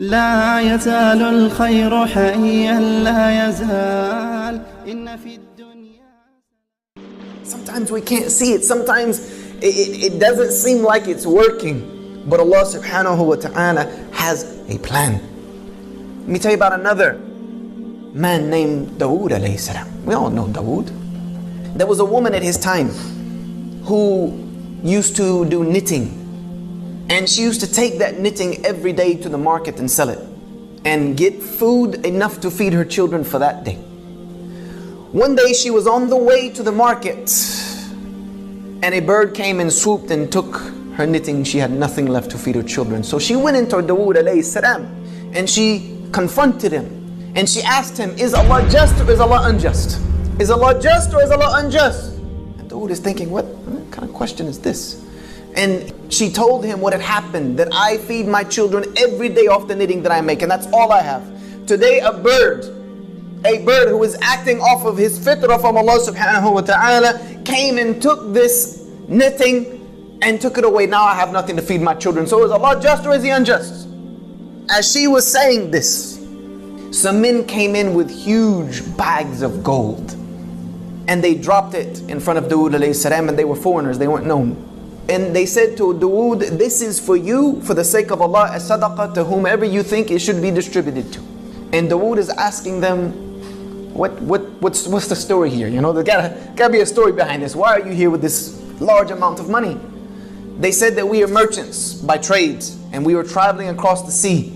لا يزال الخير حيا لا يزال إن في الدنيا. Sometimes we can't see it. Sometimes it doesn't seem like it's working. But Allah subhanahu wa ta'ala has a plan. Let me tell you about another man named Dawood alayhi salam. We all know Dawood. There was a woman at his time who used to do knitting. And she used to take that knitting every day to the market and sell it. And get food enough to feed her children for that day. One day she was on the way to the market. And a bird came and swooped and took her knitting. She had nothing left to feed her children. So she went into Dawood alayhi salam. And she confronted him. And she asked him, is Allah just or is Allah unjust? Is Allah just or is Allah unjust? And Dawood is thinking, what kind of question is this? And she told him what had happened, that I feed my children every day off the knitting that I make, and that's all I have. Today a bird who is acting off of his fitrah from Allah subhanahu wa ta'ala came and took this knitting and took it away. Now I have nothing to feed my children. So is Allah just or is He unjust? As she was saying this, some men came in with huge bags of gold. And they dropped it in front of Dawood alayhi salam, and they were foreigners, they weren't known. And they said to Dawood, this is for you, for the sake of Allah, as sadaqah to whomever you think it should be distributed to. And Dawood is asking them, what's the story here? You know, there gotta be a story behind this. Why are you here with this large amount of money? They said that we are merchants by trade, and we were traveling across the sea.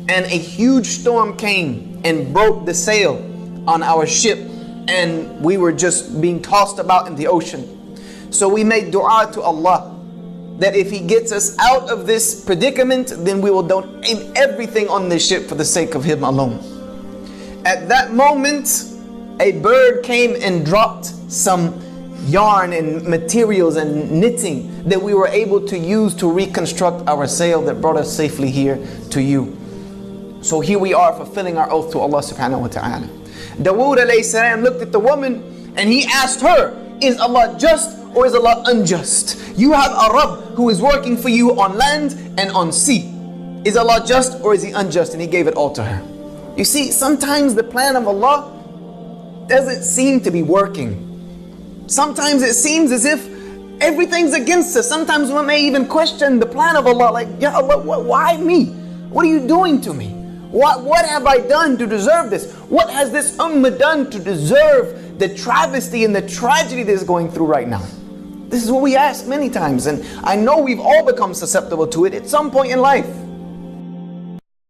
And a huge storm came and broke the sail on our ship, and we were just being tossed about in the ocean. So we made dua to Allah that if He gets us out of this predicament, then we will donate everything on this ship for the sake of Him alone. At that moment, a bird came and dropped some yarn and materials and knitting that we were able to use to reconstruct our sail that brought us safely here to you. So here we are fulfilling our oath to Allah subhanahu wa ta'ala. Dawood alayhi salam looked at the woman and he asked her, is Allah just or is Allah unjust? You have a Rabb who is working for you on land and on sea. Is Allah just or is He unjust? And he gave it all to her. You see, sometimes the plan of Allah doesn't seem to be working. Sometimes it seems as if everything's against us. Sometimes one may even question the plan of Allah, like, Ya Allah, why me? What are you doing to me? What have I done to deserve this? What has this ummah done to deserve the travesty and the tragedy that is going through right now? This is what we ask many times, and I know we've all become susceptible to it at some point in life.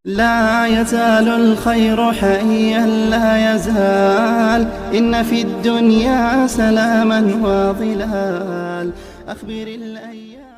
لا يزال الخير حيا لا يزال إن في الدنيا سلاما وظلال أخبر الأيام